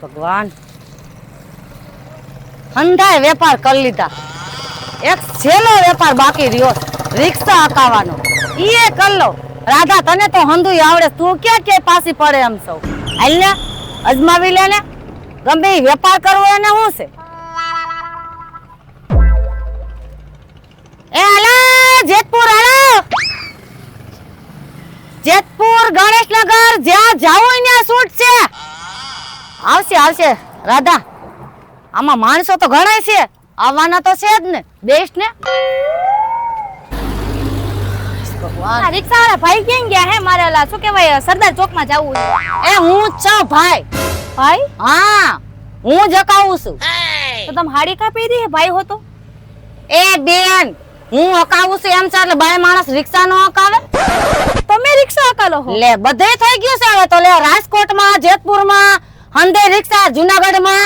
ભગવાન હંધાય વેપાર કરી લીધા, એક છેલ્લો વેપાર બાકી રહ્યો રિક્ષા હકાવવાનો, ઈ કર લો. રાધા તને તો હંધુય આવડે, તું ક્યાં ક્યાંય પાછી પડે એમ સૌ. હાલ ને અજમાવી લે ને, ગમે ઈ વેપાર કરવો એને શું છે. એ હાલો જેતપુર, હાલો જેતપુર ગણેશનગર, જ્યાં જાવું ત્યાં છૂટ છે. આવશે આવશે રાધા, આમાં માણસો તો ઘણા છે, આવવાના તો છે જ ને, બેસ ને. આ રિક્ષા વાળા ભાઈ ક્યાં ગયા હે? મારે ઓલા શું કહેવાય સરદાર ચોક માં જવું છે. એ હું જ છું ભાઈ. ભાઈ? હા હું જ હકાવું છું. તો તમે હાડી કા પહેરી હે ભાઈ હો તો? એ બેન હું હકાવું છું એમ છે એટલે બાય માણસ રિક્ષા નો હકાવે? તમે રિક્ષા હકાલો હો? લે બધે થઈ ગયું છે હવે તો. લે રાજકોટમાં, જેતપુરમાં, હંધે રિક્ષા, જુનાગઢમાં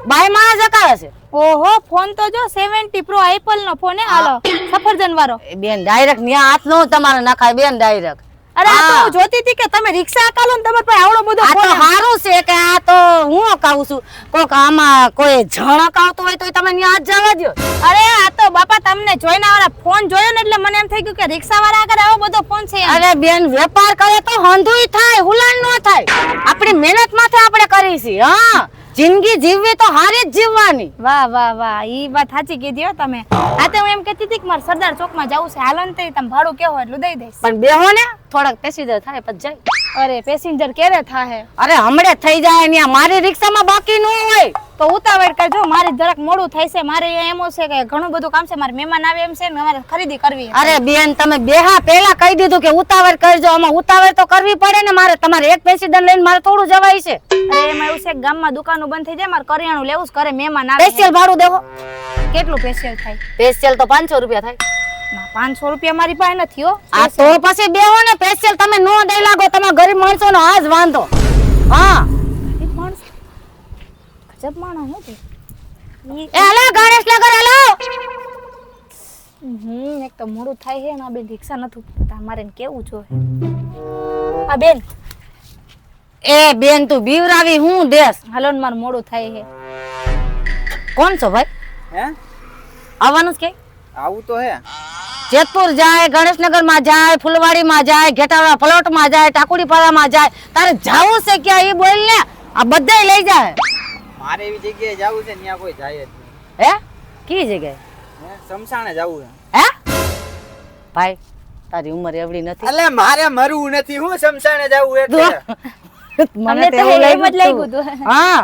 બાય માણસ હકાવે છે. ઓહો, ફોન તો જો 70 પ્રો આઈપલ નો ફોન હે, હાલો સફરજન વાળો. બેન ડાયરેક્ટ ન્યા હાથ નો તમારે નખાય બેન ડાયરેક્ટ. અરે આ તો હું જોતી હતી કે તમે રિક્ષા હકાલો ને તમાર પાસે આવડો બધો આ તો ફોન. સારું છે કે આ તો હું હકાવું છું. કોક આમાં કોઈ જણ હકાવતો હોય તો તમે ન્યા હાથ જવા દ્યો. અરે આ તો બાપા તમને જોઈને આવરા ફોન જોયો ને એટલે મને એમ થઈ ગયું કે રિક્ષા વાળા આગળ આવો બધો ફોન છે. અરે બેન વેપાર કરે તો હંધુય થાય, હુલાણ નો થાય. આપણી મહેનત માથે આપણે કરી છે. હા જિંદગી જીવવી તો હારી જ જીવવાની. વાહ વાહ વાહ, ઈ વાત સાચી કીધી હો તમે. આ તો હું એમ કહેતી હતી કે મારે સરદાર ચોક માં જવું છે, હાલો ને તે તમે ભાડું કેવો એટલું દઈ દઈશ. પણ બેહો ને થોડાક પેસેન્જર થાય પછી જાય. અરે પેસેન્જર ક્યારે થાહે? અરે હમણે થઈ જાય ને, મારી રિક્ષામાં બાકી ન હોય તો ઉતાવળ કરજો, મારે જરાક મોડું થાય છે. મારે એમ છે કે ઘણું બધું કામ છે, મારે મહેમાન આવે એમ છે ને મારે ખરીદી કરવી. અરે બેન તમે બેહા પહેલા કહી દીધું કે ઉતાવળ કરજો. આમાં ઉતાવળ તો કરવી પડે ને મારે. તમારે એક પેસેન્જર લઈને મારે થોડું જવાય છે. અરે એમાં એવું છે કે ગામમાં દુકાનો બંધ થઈ જાય, મારે કરિયાણું લેવું છે, ઘરે મહેમાન આવે. સ્પેશિયલ ભાડું દેવો. કેટલું સ્પેશિયલ થાય? સ્પેશિયલ તો 500 રૂપિયા થાય. ના 500 રૂપિયા મારી પાસે નથી હો. આ તો પછી બેહો ને, સ્પેશિયલ તમે નો દઈ લાગો. તમે ગરીબ માણસો નો આજ વાંધો. હા ગરીબ માણસ, ગજબ માણસ હો તે. એ હાલો ગણેશનગર હાલો. એક તો મોડું થાય છે ને આ બેન રિક્ષા નથી ઉપાડતા, મારે એને કેવું જોઈએ. આ બેન, એ બેન તું બીવરાવી હું દેશ. હાલો ને મારે મોડું થાય છે. કોણ છો ભાઈ? હે આવવાનું છે કે? આવું તો હે. જેતપુર જાય, ગણેશનગર માં જાય, ફુલવાડી માં જાય, ઘેટાવાળા પ્લોટ માં જાય, ટાકુડીપાડા માં જાય. તારે જાવું છે ક્યાં ઈ બોલ ને, આ બધાય લઈ જાય. મારે એવી જગ્યાએ જાવું છે ત્યાં કોઈ જાય જ નહીં. હે કી જગ્યાએ? હે શમશાને જાવું છે. હે ભાઈ તારી ઉંમર એવડી નથી. એટલે મારે મરવું નથી, હું શમશાને જાવું એટલે. મને તો એવું લાગ્યું તું. હા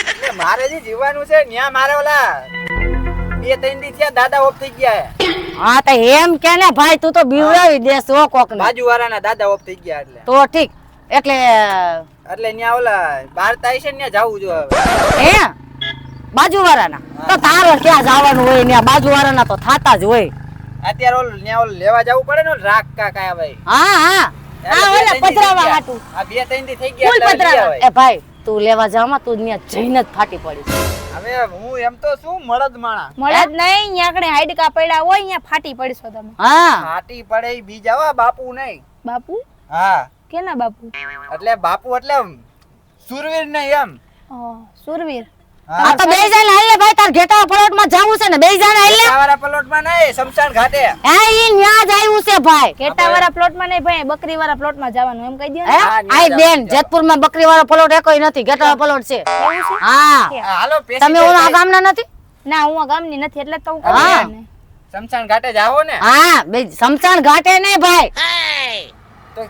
એટલે મારે જે જીવવાનું છે ત્યાં મારે ઓલા 2-3 દી થયા દાદા ઓફ થઈ ગયા હે. હા તો એમ કે ને ભાઈ, તું તો બીવડાવી દેસ હો કોક ને. બાજુવાળાના દાદા ઓફ થઈ ગયા એટલે. તો ઠીક, એટલે ત્યાં ઓલા બાર થાય છે ને ત્યાં જાવું જો હવે. હે બાજુવાળાના તો તારો ક્યાં જવાનું હોય ને, બાજુવાળાના તો થાતા જ હોય. અત્યારે ઓલું લેવા જવું પડે ને ઓલું રાખ કાકા ભાઈ. હા હા આ ઓલા પધરાવા હાટુ. આ 2-3 દી થઈ ગયા ફૂલ એટલે લઈ પધરાવા. આવાય. એ ભાઈ તું લેવા જામાં, તું ત્યાં જઈને જ ફાટી પડી. હવે હું એમ તો શું મળદ માણા. મળે જ નહીં, અહીંયા આગળ હાઈડકા પડ્યા હોય અહીંયા ફાટી પડશો તમે. હા ફાટી પડે ઈ બીજા હો, બાપુ નહીં. બાપુ? હા કેના બાપુ? એટલે બાપુ એટલે સુરવીર નહીં એમ. સુરવીર. આ તો બેઈ જાય ને, હાલ ને ભાઈ તાર ઘેટા પ્લોટ માં જાવું છે ને, બેઈ જાય ને હાલ ને. કાવારા પ્લોટમાં નહીં, શમશાન ઘાટે. હે ઈ ન્યા જ આવ્યું છે ભાઈ. ઘેટાવાળા પ્લોટમાં નહીં ભાઈ, બકરીવાળા પ્લોટમાં જવાનું એમ કહી દો હે ને. આઈ બેન જેતપુર માં બકરી વાળો પ્લોટ એકોય નથી, ઘેટા પ્લોટ છે. હા હાલો તમે ઓલા ગામના નથી? ના હું આ ગામની નથી એટલે તો હું હા. કહું ને. શમશાન ઘાટે જાવો ને. હા બે શમશાન ઘાટે નહીં ભાઈ, તો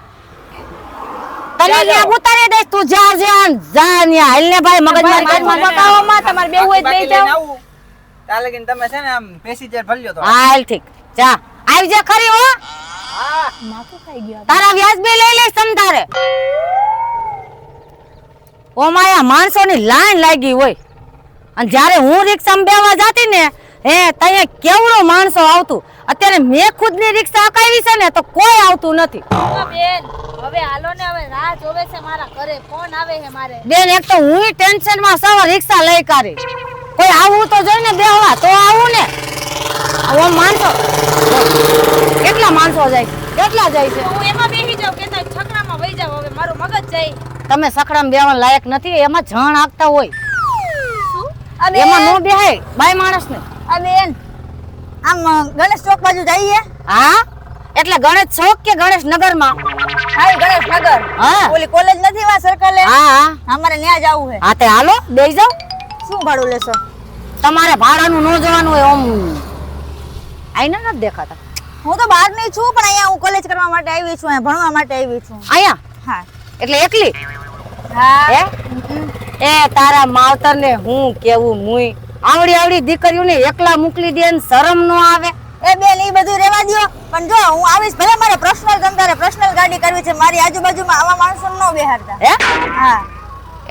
તને ત્યાં ઉતારી દઈશ. તું જા જા જા ન્યા હાલ ને ભાઈ, મગજ મારી ઘરમાં બકાવોમાં તમારે બેવું હોય તો બેહી જાઓ. તાલે કે તમે છે ને આમ પેસેન્જર ભલ્યો તો. હાલ ઠીક જા આવી જા ખરી હો. હા માથું ખાઈ ગયું. તારા વ્યાજ બે લઈ લઈશ તમ તારે. ઓ માયા માણસોની લાઈન લાગી હોય, અને જ્યારે હું રિક્ષામાં બેવા જાતી ને ત્યાં કેવડો માણસો આવતું. અત્યારે મેં ખુદની રિક્ષા હકાવી છે ને તો કોઈ આવતું નથી. બેન હવે હાલો ને, હવે રાહ જોવે છે મારા ઘરે, ફોન આવે છે મારે. બેન એક તો હું ટેન્શન માં સવાર રિક્ષા લઈ કાઢી. કોઈ આવું તો જોઈને બેહવા તો આવું ને. આવો માણસો કેટલા માણસો જાય, કેટલા જાય છે. હું એમાં બેસી જાઉં કે છકડામાં વહી જાવ, હવે મારું મગજ જાય. તમે સખડામાં બેહવા લાયક નથી, એમાં જણ આગતા હોય, અબે એમાં નો બેહાય બાય માણસ ને. બેન આમ ગણેશ ચોક બાજુ જઈએ. હા એટલે ગણેશ ચોક કે ગણેશ નગર માં? હા ગણેશ નગર. હા ઓલી કોલેજ નથી વા સર્કલ એ? હા હા અમારે ત્યાં જવું છે. હા તે હાલો બેસી જાઓ. શું ભાડું લેશો? તમારે ભાડાનું ન જવાનું હોય, ઓમ આઈને નથી દેખાતા. હું તો બહાર ની છું પણ અહીંયા હું કોલેજ કરવા માટે આવી છું, અહીંયા ભણવા માટે આવી છું. અહીંયા હા એટલે એકલી? હા હે એ તારા માવતર ને હું કેવું, મુઈ આવડી આવડી દીકરીઓને એકલા મોકલી દે ને શરમ નો આવે? એ બેન ઈ બધું રેવા દ્યો, પણ જો હું આવીશ ભલે મારે પર્સનલ તમારે પર્સનલ ગાડી કરવી છે, મારી આજુબાજુમાં આવા માણસો નો બેહાડતા. હે હા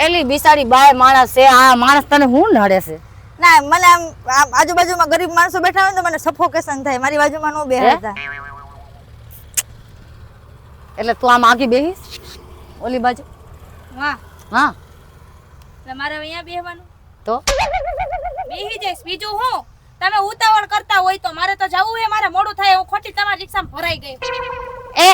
એલી બિસાડી બાય માણસ છે, આ માણસ તને હું નડે છે? ના મને આમ આજુબાજુમાં ગરીબ માણસો બેઠા હોય ને તો મને સફોકેશન થાય, મારી બાજુમાં નો બેહાડતા. એટલે તું આમ આગી બેહીસ ઓલી બાજુ? વાહ હા એટલે મારે અહીંયા બેહવાનું તો બેહી જઈશ. બીજું હું તમે ઉતાવળ કરતા હોય તો મારે તો જવું છે, મારે મોડું થાય, હું ખોટી તમારી રિક્ષામાં ભરાઈ ગઈ. એ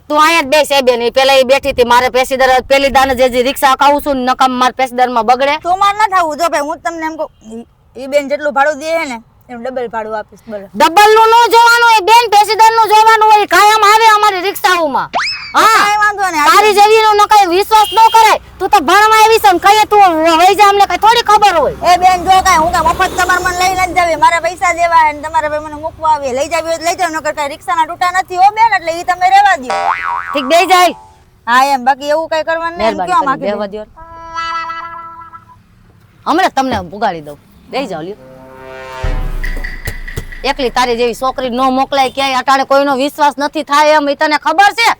તું અહીંયા જ બેસ. એ બેન પેલા એ બેઠી હતી, મારે પેસીદર પેલી દાને જે રિક્ષા અકાવું છું ને નકામ મારે પેસીદર માં બગડે. તો માર ના થાવું. જો ભાઈ હું તમને એમ કહું, ઈ બેન જેટલું ભાડું દે છે ને એનું ડબલ ભાડું આપીશ. બોલો ડબલ નું નો જોવાનું હોય બેન, પેસીદર નું જોવાનું હોય, કાયમ આવે અમારી રિક્ષાઓમાં. હા કાંઈ વાંધો નહીં. તારી જેવી નો કઈ વિશ્વાસ ન કરાય. તું તો ભણવા આવી છે ને કહીએ તું વહી જા, અમને કઈ થોડી ખબર હોય. એ બેન જો કાંઈ હું કાંઈ મફત તમારે મને લઈ નથી જાવી, મારા પૈસા દેવા હે ને તમારે ભાઈ મને મૂકવા આવે, લઈ જાવી હોય તો લઈ જાવ, નકર કાંઈ રિક્ષાના ટૂટા નથી હો બેન, એટલે ઈ તમે રહેવા દ્યો. ઠીક બે જાય. હા એમ, બાકી એવું કઈ કરવાનું નહીં. એમ કયો મહેરબાની માગી બેહવા દ્યો. હમણાં તમને પુગાડી દઉં, બે જાવ લ્યો. એકલી તારી જેવી છોકરી નો મોકલાય ક્યાંય, અટાણે કોઈનો વિશ્વાસ નથી થાય એમ, ઈ તને ખબર છે?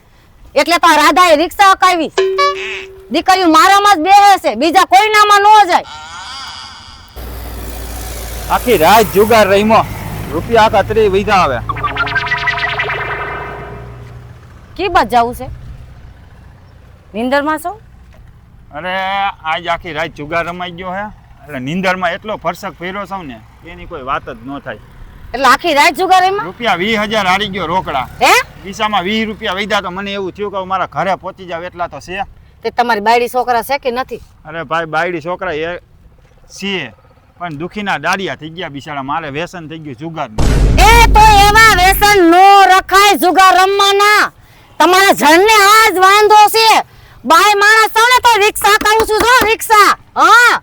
એટલે તો રાધાએ રિક્ષા અકાવી. દીકરીઓ મારામાં જ બેહે છે, બીજા કોઈનામાં નો જાય. આખી રાત જુગાર રહીમો, રૂપિયા આખા 30 વૈધા આવે. કી બાજ જવું છે? નીંદરમાં છો? અરે આજ આખી રાત જુગાર રમાઈ ગયો હે, એટલે નીંદરમાં એટલો ફરસક ફેર્યો છું ને એની કોઈ વાત જ ન થાય. એટલે આખી રાત જુગાર એમાં? રૂપિયા 20,000 હારી ગયો રોકડા. હે ખિસ્સામાં 20 રૂપિયા વૈધા, તો મને એવું થયું કે મારા ઘરે પહોંચી જાવ એટલા તો છે. તે તમારી બાયડી છોકરા છે કે નથી? અરે ભાઈ બાયડી છોકરા એ છે, પણ દુખીના દાડિયા થઈ ગયા બિચારા, મારે વ્યસન થઈ ગયું જુગારનું. એ તો એવા વ્યસન નો રખાય જુગાર રમવાના. તમારા જણને આજ વાંધો છે. બાય માણસ છો ને તો રિક્ષા કહું છું, જો રિક્ષા. હા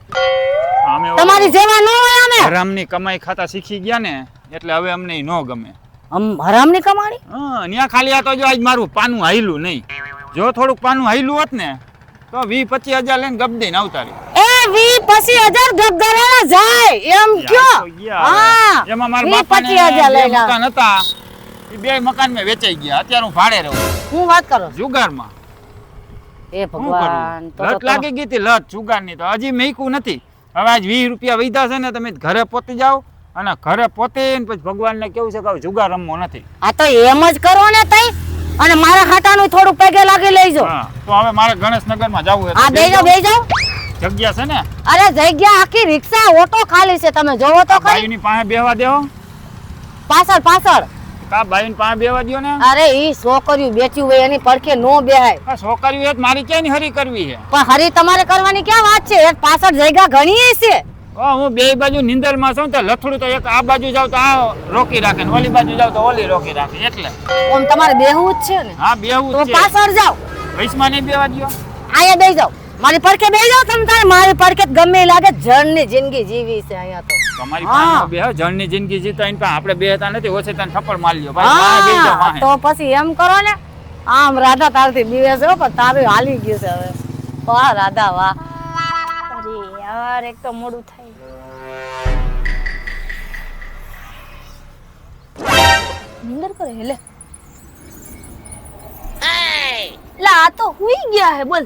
અમે તમારી જેવા ન હોય અમે. હરામની કમાઈ ખાતા શીખી ગયા ને એટલે હવે અમને ઈ ન ગમે. હરામની કમાણી? હા ન્યા ખાલી આ તો જો આજ મારું પાનું હાયલું નહીં. જો થોડુંક પાનું હાયલું હોત ને તો 20-25 હજાર લઈને ગપ દઈને આવતા રહી. એ 20-25 હજાર ગગરાણા જાય એમ કયો? હા એમાં મારા 20-25 બાપાને હજાર લઈ બે મકાન હતા, એ બે મકાન મેં વેચાઈ ગયા. અત્યારે હું ભાડે રહું હું વાત કરો જુગારમાં. એ શું ભગવાન. કરું? લત લાગી ગઈ હતી લત જુગારની, તો હજી મેકું નથી. હવે આજ 20 રૂપિયા વૈધા છે ને, તમે ઘરે પહોંચી જાઓ અને ઘરે પહોંચીને પછી ભગવાનને કેવું છે કે હવે જુગાર રમવો નથી. આ તો એમ જ કરો ને તઈ, અને મારા હાટાનું થોડું પગે લાગી લેજો. હા તો હવે મારે ગણેશનગરમાં જવું આ બે જાવ જગ્યા છે ને? અરે જગ્યા આખી રિક્ષા ઓટો ખાલી છે, તમે જોવો તો ખરી. બાઈની પાસે બેહવા દેવો. પાછળ પાછળ. કા બાઈની પાસે બેહવા દ્યો ને. અરે ઈ છોકરીઓ બેઠી હોય એની પડખે નો બેહાય. આ છોકરીઓ એક મારી ક્યાંની હરી કરવી છે? પણ હરી તમારે કરવાની ક્યાં વાત છે? એક પાછળ જગ્યા ઘણી છે. હું બે બાજુ નિંદરમાં છું તો લથડું તો એક આ બાજુ જાવ તો આ રોકી રાખે ને ઓલી બાજુ જાવ તો ઓલી રોકી રાખે, એટલે ઓમ તમારે બેહવું જ છે ને? હા બેહવું તો છે. પાછળ જાવ. વૈશમાં નહીં બેહવા દ્યો. અહીંયા બેહી જાવ, મારી પડખે બેહી જાવ. તમે તારે મારી પડખે ગમે એ લાગે, જણની જિંદગી જીવી છે અહીંયા તો. તમારી હા. પાસે બેહો, જણની જિંદગી જીવતા એની પાસે આપણે બેહતા નથી, ઓછે તને થપ્પડ મારી લ્યો ભાઈ. વાહે બેહી જાઓ, હા વાહે. તો પછી એમ કરો ને, આમ રાધા તારથી બીવે છે હો, પણ તારું હાલી ગયું છે હવે. વાહ રાધા વાહ. અરે યાર એક તો મોડું થાય. નિંદર કરે લે. લા આ તો હુઈ ગયા હે, બોલ.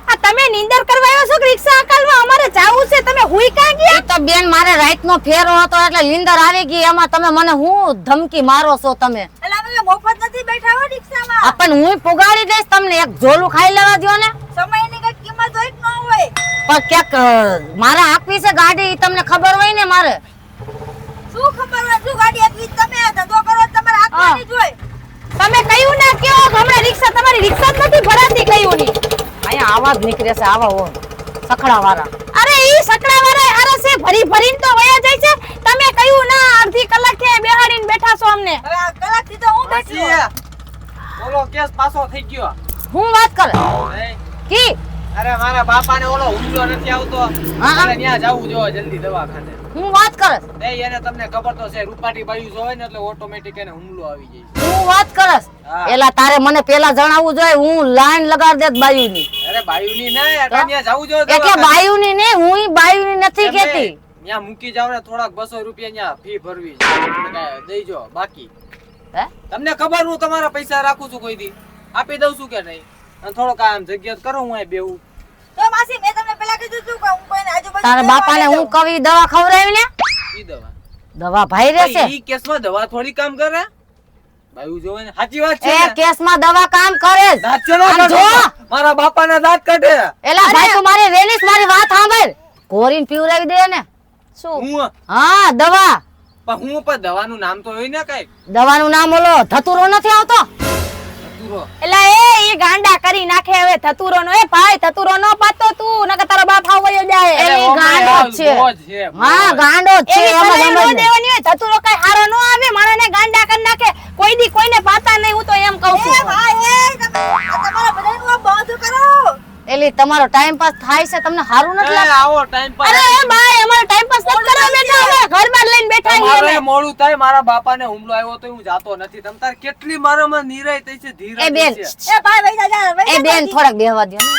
આ તમે નિંદર કરવા આવ્યો છો કે રિક્ષા અકાલવા? અમારે જાવું છે, તમે હુઈ કાં ગયા? ઈ તો બેન મારે રાતનો ફેરો હતો એટલે નીંદર આવી ગઈ. એમાં તમે મને હું ધમકી મારો છો તમે? એલા અમે મફત નથી બેઠા હો રિક્ષામાં. આપણ હું પુગાડી દઈશ તમને. એક ઝોલું ખાઈ લેવા દ્યો ને. સમયની કઈ કિંમત હોય કે ન હોય? પણ ક્યાંક મારે આપવી છે ગાડી, ઈ તમને ખબર હોય ને. મારે શું ખબર હોય શું ગાડી આપી? તમે ધંધો કરો તમારે હાથમાં જ હોય. તમે કયું ના કયો હમણાં રિક્ષા તમારી રિક્ષા જ નથી ભરાતી કયું ની અહીંયા આવા જ નીકળે છે આવા હો સખડા વાળા. અરે ઈ સકડા વાળા આરે છે ભરી ભરીને તો વયા જાય છે તમે કયું ના અડધી કલાક થી બેહાડીને બેઠા છો અમને અરે આ કલાકથી તો હું બેઠી છું. ઓલો કેસ પાછો થઈ ગયો. હું વાત કરે એ, કી અરે મારા બાપાને ઓલો હુમલો નથી આવતો. મારે ત્યાં જાવું જોઈએ જલ્દી દવાખાને. હું વાત કરસ નહીં એને તમને ખબર તો છે રૂપાટી બાયું જોવે ને એટલે ઓટોમેટિક એને હુમલો આવી જાય. હું વાત કરસ હા. એલા તારે મને પેલા જણાવવું જોઈએ હું લાઈન લગાડ દેત બાયુની. અરે બાયુની ના એટલે ત્યાં જાવું જોઈએ એટલે દવાખાને. બાયુની ને હું બાયુની નથી એમ નહીં. કેતી. ત્યાં મૂકી જાવ ને થોડાક 200 રૂપિયા ત્યાં ફી ભરવી છે. એટલે કાંઈ દઈજો બાકી. હે તમને ખબર હું તમારા પૈસા રાખું છું કોઈ દી આપી દઉં છું કે નહીં અને થોડોક આમ જગ્યાત કરો હું અહીં બેહું. તો માસી મેં તમને પેલા કીધું તું કે હું કોઈને આજુબાજુ તારા બાપાને હું કવી દવા ખવડાવી ને ઈ દવા દવા ભાઈ રહેશે. ઈ કેસમાં દવા થોડી કામ કરે બાયું જોવે ને સાચી વાત છે એ ને? કેસમાં દવા કામ કરે જ. દાંત ચલો આમ કાઢો. જો. મારા બાપાના દાંત કાઢે. એલા ભાઈ તું મારી વેલીસ મારી વાત સાંભળ. કોરીન પીવરાવી દે ને. શું હું હા દવા. પણ દવાનું નામ તો હોય ને કઈ દવાનું નામ ઓલો ધતુરો નથી આવતો. ધતુરો. એલા એ ગાંડા કરી નાખે હવે ધતુરો નો એ ભાઈ ધતુરો નો પાતો તું નકર તારો બાપ આવયો જાય એટલે અરે, ઈ ગાંડો જ છે. બોજ છે, બોજ. હા ગાંડો જ છે એવી એમ જ સલાહ નો સમજ ને. દેવાની હોય ધતુરો કઈ હારો નો આવે માણસને ગાંડા કરી નાખે કોઈ દી કોઈને પાતા નહીં હું તો એમ કહું છું એ ભાઈ એ તમારા બધાનું બંધ કરો એલી તમારો ટાઈમ પાસ થાય છે તમને સારું નથી એ, લાગતું? આવો ટાઈમ પાસ. અરે એ ભાઈ અમારો ટાઈમ પાસ નથી કરવા બેઠા અમે ઘર બાર લઈને બેઠા તમારે છીએ મોડું થાય મારા બાપાને હુમલો આવ્યો તો હું જાતો નથી તમ તાર કેટલી મારામાં નિરાય થઈ છે ધીરજ એ બેન. છે. એ ભાઈ વઈ જા એ બેન થોડાક બેહવા દ્યો ને.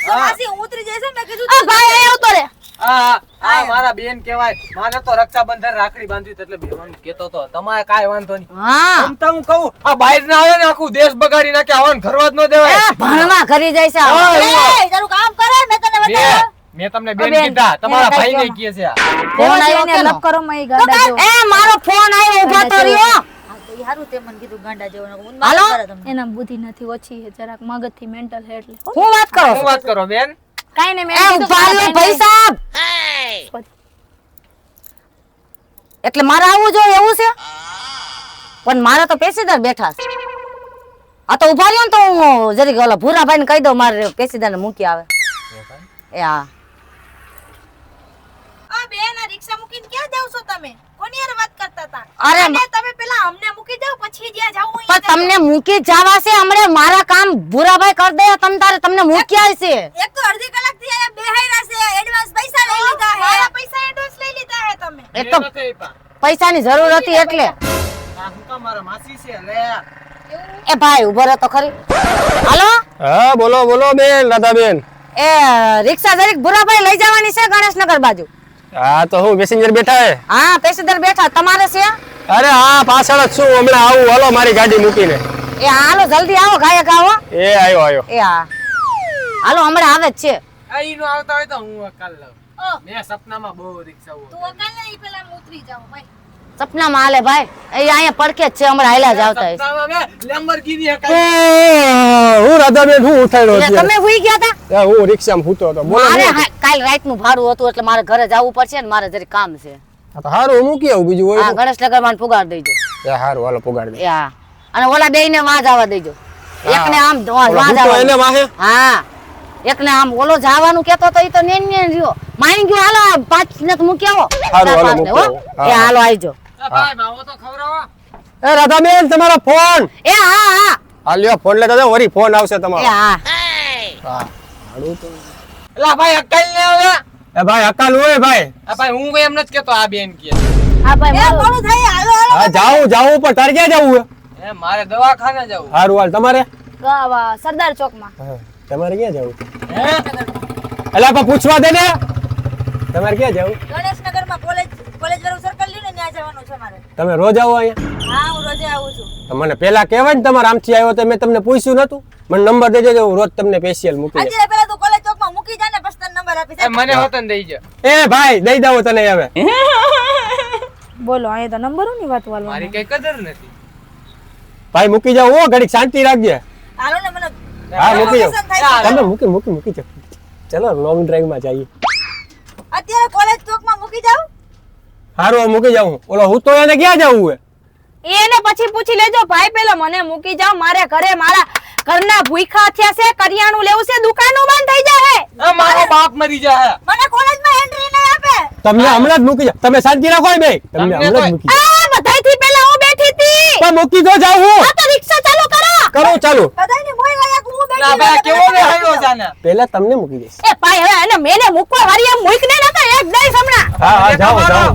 હા. માસી હું ઉતરી જઈશ મેં કીધું આ ભાઈ અહીં આવતો રે આ મારા બેન કહેવાય માને તો રક્ષાબંધન રાખડી બાંધી એટલે બેવાનું કેતો તો તમારે કાંઈ વાંધો નહીં હા આમ તો હું કહું આ બહાર ના આવે ને આખું દેશ બગાડી નાખે આવન ઘરવા જ ન દેવાય એ ભણવા કરી જાય છે આ. હા, એ તારું કામ કરે મેં તને મેં- મેં તમને બેન બેન, કીધા તમારા મેં ભાઈ કઈ ને કહે છે આ. ફોન આવ્યો કે નો? કરો મય તો કાંઈ- એ મારો ફોન આવ્યો ઉભા તો રહ્યો. હારું તે મને કીધું ગાંડા જેવો હાલો એના બુદ્ધિ નથી ઓછી છે જરાક મગજ થી મેન્ટલ હે એટલે હું વાત કરો શું વાત કરો બેન કાઈ ને મેં એ ઉભા રહ્યો ભાઈ સાહેબ. એટલે મારે આવવું જોઈએ એવું છે પણ મારે તો પેસીદાર બેઠા છે. આ તો ઉભા રહ્યો ને તો હું જરીક ઓલા ભૂરાભાઈ ને કહી દઉં મારે પેસીદાર ને મૂકી આવે. એ હા આ બેન આ રિક્ષા મૂકીને ક્યાં જાવ છો તમે કોની યાર વાત કરતા હતા અરે અને તમે પેલા અમને મૂકી જાવ પછી જ્યાં જાવ પણ તમને મૂકી જવા છે હમણે મારા કામ ભૂરાભાઈ કરી દે તમ તારે તમને મૂકી આવે છે. એક તો અડધી કલાક થી આયા બેહાયરા છે એડવાન્સ પૈસા લઈ લીધા હે મારા પૈસા એડવાન્સ લઈ લીધા હે તમે એક તો મેં નથી આપ્યા. પૈસાની જરૂર હતી એટલે. આ હું કામ મારા માસી છે લે એ ભાઈ ઉભો રહો તો ખરી. હાલો હા બોલો બોલો બેન રાધાબેન. એ રિક્ષા જરીક ભૂરાભાઈ લઈ જવાની છે ગણેશનગર બાજુ. હા તો હું પેસેન્જર બેઠા હે. હા પેસીદાર બેઠા તમારે છે. અરે હા પાછળ જ છું હમણાં આવું હાલો મારી ગાડી મૂકીને. એ હાલો જલ્દી આવો ગાયક આવો. એ આવ્યો એ હા હાલો હમણાં આવે જ છે. આ ઈ નો આવતા હોય તો હું કાલ લઉં ઓ મેં સપનામાં બહુ રિક્ષાઓ તું અકાલ ને ઈ પેલા ઉતરી જાવ ભાઈ સપનામાં હાલે ભાઈ એ અહીંયા પડકે જ છે હમણાં હાલ્યા જ આવતા હશે. સપનામાં મેં લેમ્બોર્ગિની હકાઈ. હું રાધાબેન હું ઉઠાડ્યો એટલે તમે હુઈ ગયા હતા? હા, હું રિક્ષામાં સૂતો હતો બોલો મારે હું? કાલ રાત નું ભાડું હતું એટલે મારે ઘરે જવું પડશે ને મારે જરી કામ છે. હા, તો હારું હું મૂકી આવું બીજું હોય હા શું? ગણેશનગર માં પુગાડ દેજો. એ હારું હાલો પુગાડ દે. એ હા અને ઓલા બે ને વાં જવા દેજો. એકને આમ ઓલો વાં સૂતો એને જવા. વાહે? હા એકને આમ ઓલો જવાનું કેતો તો ઈ તો નેન નેન રહ્યો. માઈ ગયો હાલો પાંચ ને તો મૂકી આવો. હાલો, હાલો, ચાર પાંચ ને, હો. મૂકી આવો. એ હાલો આવજો. આ ભાઈ માવો તો ખવડાવો. એ રાધાબેન તમારો ફોન. એ હા હા હા લ્યો ફોન લેતા જાઓ વળી ફોન આવશે એ તમારો. હા હા હારું તો. એલા ભાઈ હકાઈ ને આવે. એ ભાઈ અકાલ હોય ભાઈ. આ ભાઈ હું એમ નથી કેતો આ બેન કે આ ભાઈ મોડું થઈ હાલો હાલો હા જાવું પણ તારે ક્યાં જવું હે? એ મારે દવાખાને જવું. હારું હાલ તમારે? ગાવા સરદાર ચોકમાં હા, તમારે ક્યાં જવું? હે એલા પણ પૂછવા દે ને તમારે ક્યાં જવું? ગણેશનગરમાં કોલેજ વાળું સર્કલ લ્યો ને ત્યાં જવાનું છે મારે તમે રોજ આવો અહીંયા? હા હું રોજે આવું છું તો મને પેલા કહેવાય ને તમારે આમથી આવ્યો તો મેં તમને પૂછ્યું નતું? મને નંબર દેજો તો હું રોજ તમને સ્પેશિયલ મૂકી દઉં. આજે પેલા તું કોલેજ ચોકમાં મૂકી જા ને પછી તને નંબર આપી એ મને વતન દઈ જા. એ ભાઈ દઈ દઉં તને હવે. બોલો અહીંયા તો નંબરો ની વાત વાળવા મારી કઈ કદર નથી. ભાઈ મૂકી જાવ હો ઘડીક શાંતિ રાખજે. હાલો ને મને હા મૂકી જાવ. પસંદ થાય છે. તમે મૂકી જાવ. ચલો લોંગ ડ્રાઈવ માં જઈએ. અત્યારે કોલેજ ચોકમાં મૂકી જાવ હારું મૂકી જાઉં. ઓલો હું તો એને ક્યાં જવું હે? એને પછી પૂછી લેજો ભાઈ પેલો મને મૂકી જાઓ મારે ઘરે મારા ઘરના ભૂખા થયા છે કરિયાણું લેવું છે દુકાનો બંધ થઈ જાય આ મારો બાપ મરી જાય મને કોલેજમાં એન્ટ્રી નહીં આપે તમને હમણાં જ મૂકી જાઓ. તમે શાંતિ રાખો ને બે તમને તમને હમણાં જ મૂકી જાઓ. આ બધાયથી પહેલા હું બેઠી હતી પણ મૂકી તો જાઉં હું. આ તો રિક્ષા ચાલુ કરો કરો ચાલુ. બધાયને મોય ગયા હું બેઠી ના ભાઈ કેવો ને હાડ્યો છે આને પહેલા તમને મૂકી દઈશ. એ ભાઈ હવે એને મેને મૂકવા વાળી એમ મૂક ને નતા એક દઈશ હમણાં હા હા જાઓ જાઓ